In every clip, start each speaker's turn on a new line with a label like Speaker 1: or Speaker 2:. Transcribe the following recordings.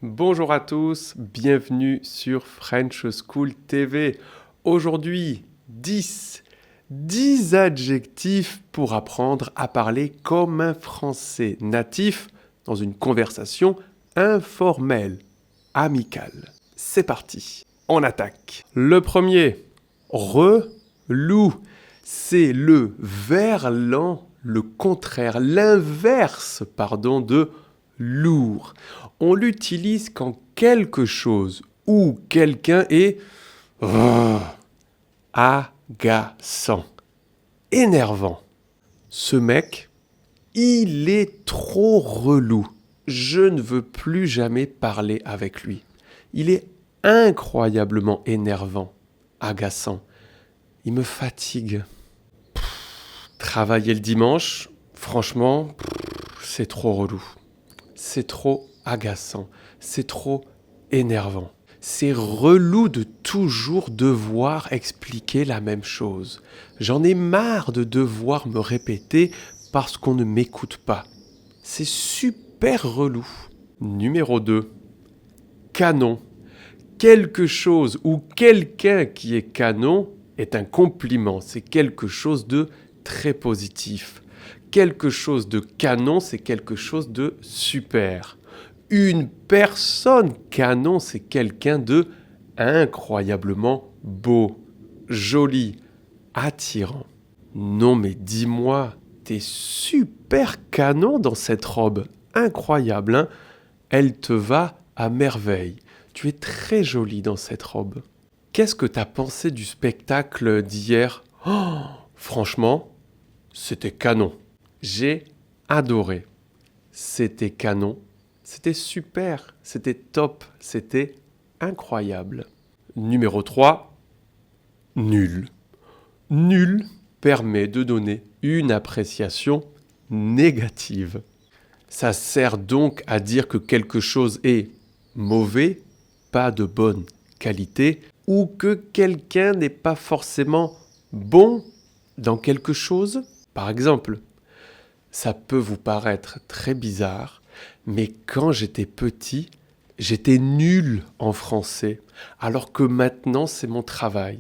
Speaker 1: Bonjour à tous, bienvenue sur French School TV. Aujourd'hui, 10 adjectifs pour apprendre à parler comme un Français natif dans une conversation informelle, amicale. C'est parti, on attaque. Le premier, relou. C'est le verlan, le contraire, l'inverse, de lourd. On l'utilise quand quelque chose ou quelqu'un est agaçant, énervant. Ce mec, il est trop relou. Je ne veux plus jamais parler avec lui. Il est incroyablement énervant, agaçant. Il me fatigue. Travailler le dimanche, franchement, c'est trop relou. C'est trop agaçant. C'est trop énervant. C'est relou de toujours devoir expliquer la même chose. J'en ai marre de devoir me répéter parce qu'on ne m'écoute pas. C'est super relou. Numéro 2. Canon. Quelque chose ou quelqu'un qui est canon est un compliment. C'est quelque chose de très positif. Quelque chose de canon, c'est quelque chose de super. Une personne canon, c'est quelqu'un de incroyablement beau, joli, attirant. Non mais dis-moi, t'es super canon dans cette robe. Incroyable, hein? Elle te va à merveille. Tu es très jolie dans cette robe. Qu'est-ce que t'as pensé du spectacle d'hier? Franchement, c'était canon. J'ai adoré. C'était canon. C'était super. C'était top. C'était incroyable. Numéro 3. Nul. Nul permet de donner une appréciation négative. Ça sert donc à dire que quelque chose est mauvais, pas de bonne qualité, ou que quelqu'un n'est pas forcément bon dans quelque chose. Par exemple, ça peut vous paraître très bizarre, mais quand j'étais petit, j'étais nul en français, alors que maintenant c'est mon travail.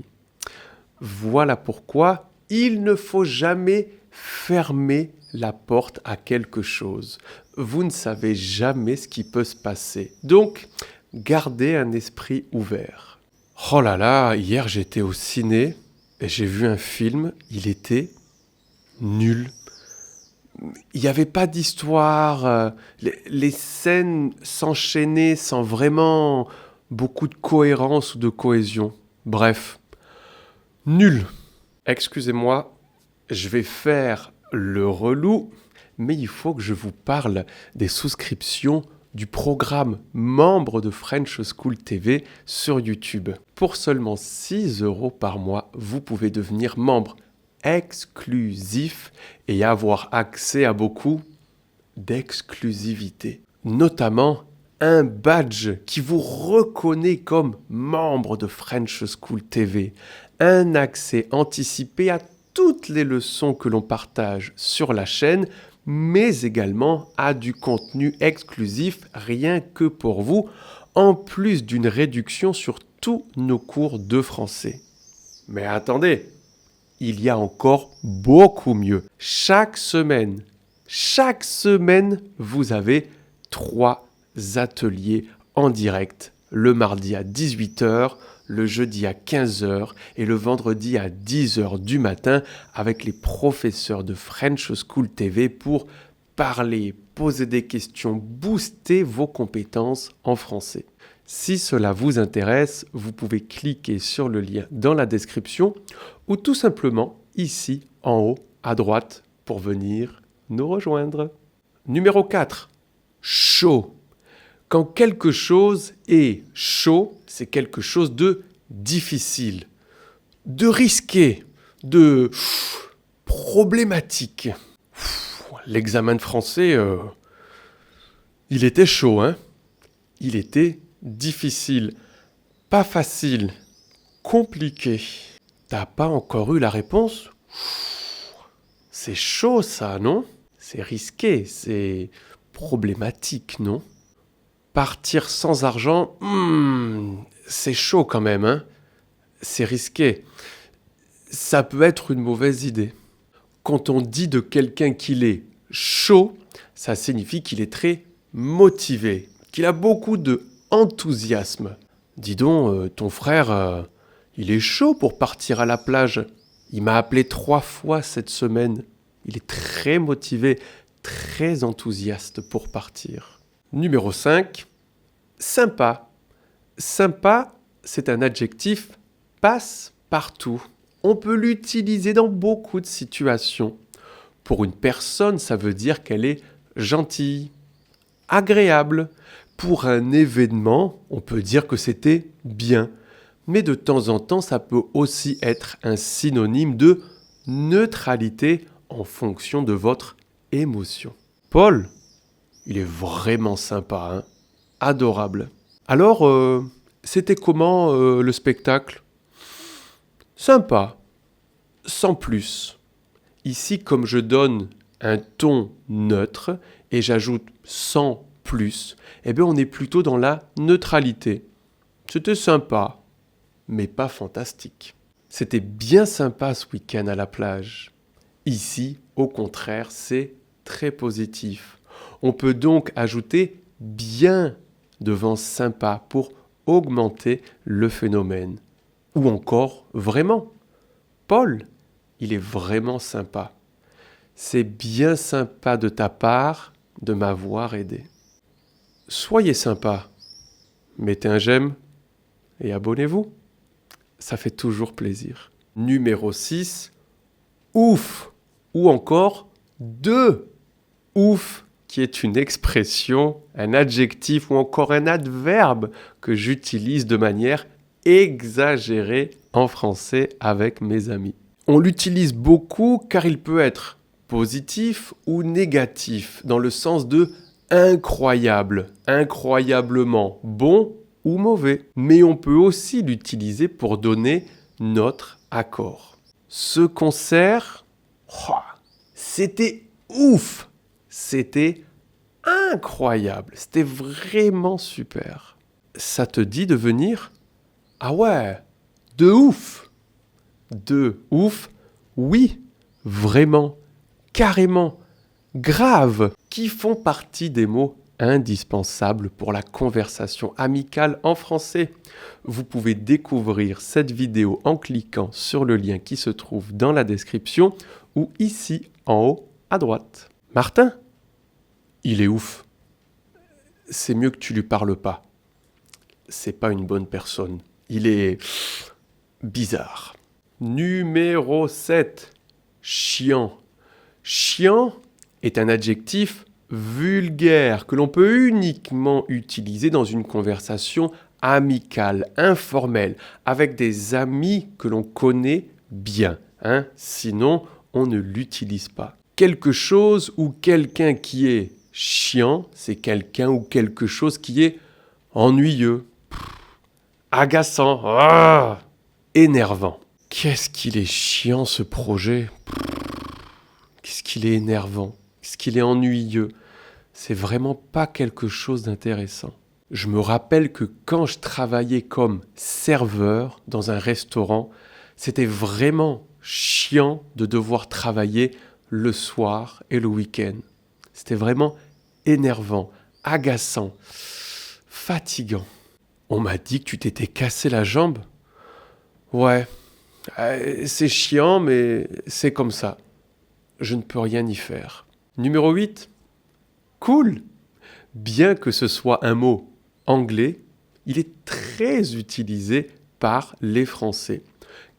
Speaker 1: Voilà pourquoi il ne faut jamais fermer la porte à quelque chose. Vous ne savez jamais ce qui peut se passer. Donc, gardez un esprit ouvert. Oh là là, hier j'étais au ciné et j'ai vu un film, il était nul. Il n'y avait pas d'histoire, les scènes s'enchaînaient sans vraiment beaucoup de cohérence ou de cohésion. Bref, nul. Excusez-moi, je vais faire le relou, mais il faut que je vous parle des souscriptions du programme membre de French School TV sur YouTube. Pour seulement 6 € par mois, vous pouvez devenir membre exclusif et avoir accès à beaucoup d'exclusivité. Notamment un badge qui vous reconnaît comme membre de French School TV, un accès anticipé à toutes les leçons que l'on partage sur la chaîne, mais également à du contenu exclusif rien que pour vous, en plus d'une réduction sur tous nos cours de français. Mais attendez, il y a encore beaucoup mieux. Chaque semaine, vous avez 3 ateliers en direct. Le mardi à 18h, le jeudi à 15h et le vendredi à 10h du matin avec les professeurs de French School TV pour parler, poser des questions, booster vos compétences en français. Si cela vous intéresse, vous pouvez cliquer sur le lien dans la description ou tout simplement ici en haut à droite pour venir nous rejoindre. Numéro 4. Chaud. Quand quelque chose est chaud, c'est quelque chose de difficile, de risqué, de problématique. L'examen de français, il était chaud, hein? Il était difficile, pas facile, compliqué. T'as pas encore eu la réponse? C'est chaud ça, non? C'est risqué, c'est problématique, non? Partir sans argent, c'est chaud quand même, hein. C'est risqué. Ça peut être une mauvaise idée. Quand on dit de quelqu'un qu'il est chaud, ça signifie qu'il est très motivé, qu'il a beaucoup de enthousiasme. Dis donc, ton frère, il est chaud pour partir à la plage. Il m'a appelé 3 fois cette semaine. Il est très motivé, très enthousiaste pour partir. Numéro 5, sympa. Sympa, c'est un adjectif passe-partout. On peut l'utiliser dans beaucoup de situations. Pour une personne, ça veut dire qu'elle est gentille, agréable. Pour un événement, on peut dire que c'était bien. Mais de temps en temps, ça peut aussi être un synonyme de neutralité en fonction de votre émotion. Paul, il est vraiment sympa, hein, adorable. Alors, c'était comment le spectacle ? Sympa, sans plus. Ici, comme je donne un ton neutre et j'ajoute sans plus, eh bien on est plutôt dans la neutralité. C'était sympa, mais pas fantastique. C'était bien sympa ce week-end à la plage. Ici, au contraire, c'est très positif. On peut donc ajouter bien devant sympa pour augmenter le phénomène. Ou encore vraiment. Paul, il est vraiment sympa. C'est bien sympa de ta part de m'avoir aidé. Soyez sympa. Mettez un j'aime et abonnez-vous. Ça fait toujours plaisir. Numéro 6, ouf. Ou encore de ouf, qui est une expression, un adjectif ou encore un adverbe que j'utilise de manière exagérée en français avec mes amis. On l'utilise beaucoup car il peut être positif ou négatif dans le sens de incroyable, incroyablement bon ou mauvais. Mais on peut aussi l'utiliser pour donner notre accord. Ce concert, c'était ouf, c'était incroyable, c'était vraiment super. Ça te dit de venir ? Ah ouais, de ouf. De ouf, oui, vraiment, carrément, grave, qui font partie des mots indispensables pour la conversation amicale en français. Vous pouvez découvrir cette vidéo en cliquant sur le lien qui se trouve dans la description ou ici en haut à droite. Martin, il est ouf. C'est mieux que tu lui parles pas. C'est pas une bonne personne. Il est bizarre. Numéro 7, chiant. Chiant est un adjectif vulgaire que l'on peut uniquement utiliser dans une conversation amicale, informelle, avec des amis que l'on connaît bien. Sinon, on ne l'utilise pas. Quelque chose ou quelqu'un qui est chiant, c'est quelqu'un ou quelque chose qui est ennuyeux, agaçant, énervant. Qu'est-ce qu'il est chiant ce projet ? Qu'est-ce qu'il est énervant ? Qu'est-ce qu'il est ennuyeux ? C'est vraiment pas quelque chose d'intéressant. Je me rappelle que quand je travaillais comme serveur dans un restaurant, c'était vraiment chiant de devoir travailler le soir et le week-end. C'était vraiment énervant, agaçant, fatigant. On m'a dit que tu t'étais cassé la jambe ? Ouais, c'est chiant, mais c'est comme ça. Je ne peux rien y faire. Numéro 8, cool. Bien que ce soit un mot anglais, il est très utilisé par les Français.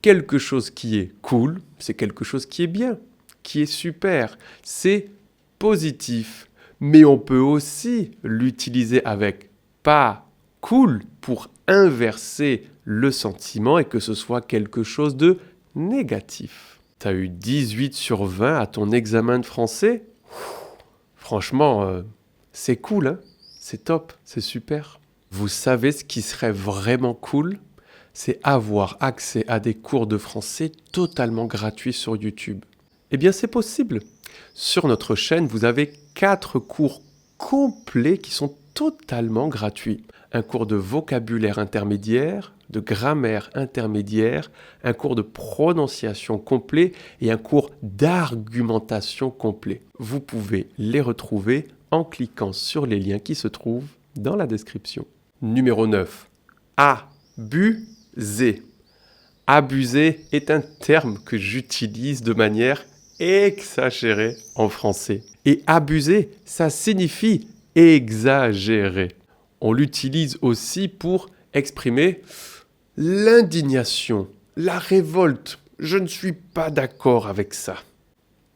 Speaker 1: Quelque chose qui est cool, c'est quelque chose qui est bien, qui est super, c'est positif. Mais on peut aussi l'utiliser avec pas cool pour inverser le sentiment et que ce soit quelque chose de négatif. T'as eu 18 sur 20 à ton examen de français ? Franchement, c'est cool, hein ? C'est top, c'est super. Vous savez ce qui serait vraiment cool ? C'est avoir accès à des cours de français totalement gratuits sur YouTube. Eh bien, c'est possible. Sur notre chaîne, vous avez 4 cours complets qui sont totalement gratuit. Un cours de vocabulaire intermédiaire, de grammaire intermédiaire, un cours de prononciation complet et un cours d'argumentation complet. Vous pouvez les retrouver en cliquant sur les liens qui se trouvent dans la description. Numéro 9. Abuser. Abuser est un terme que j'utilise de manière exagérée en français. Et abuser, ça signifie exagérer. On l'utilise aussi pour exprimer l'indignation, la révolte. Je ne suis pas d'accord avec ça.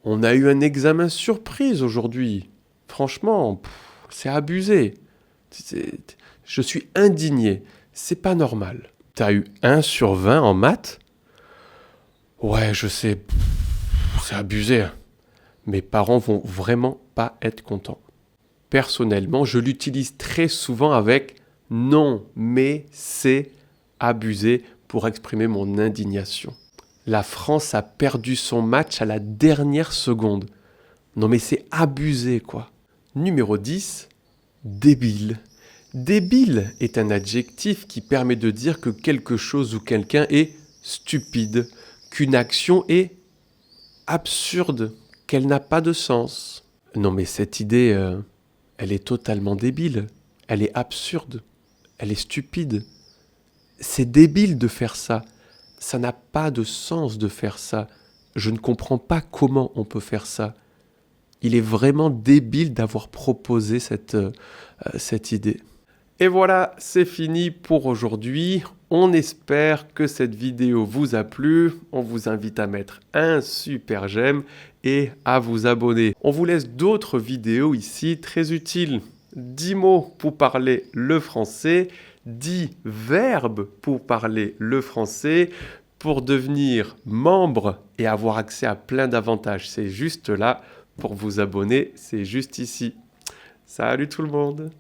Speaker 1: On a eu un examen surprise aujourd'hui. Franchement, c'est abusé. Je suis indigné. C'est pas normal. T'as eu 1 sur 20 en maths? Ouais, je sais. C'est abusé. Mes parents vont vraiment pas être contents. Personnellement, je l'utilise très souvent avec non, mais c'est abusé pour exprimer mon indignation. La France a perdu son match à la dernière seconde. Non, mais c'est abusé, quoi. Numéro 10, débile. Débile est un adjectif qui permet de dire que quelque chose ou quelqu'un est stupide, qu'une action est absurde, qu'elle n'a pas de sens. Non, mais cette idée, elle est totalement débile. Elle est absurde. Elle est stupide. C'est débile de faire ça. Ça n'a pas de sens de faire ça. Je ne comprends pas comment on peut faire ça. Il est vraiment débile d'avoir proposé cette idée. Et voilà, c'est fini pour aujourd'hui. On espère que cette vidéo vous a plu. On vous invite à mettre un super j'aime et à vous abonner. On vous laisse d'autres vidéos ici très utiles. 10 mots pour parler le français, 10 verbes pour parler le français, pour devenir membre et avoir accès à plein d'avantages. C'est juste là. Pour vous abonner, c'est juste ici. Salut tout le monde!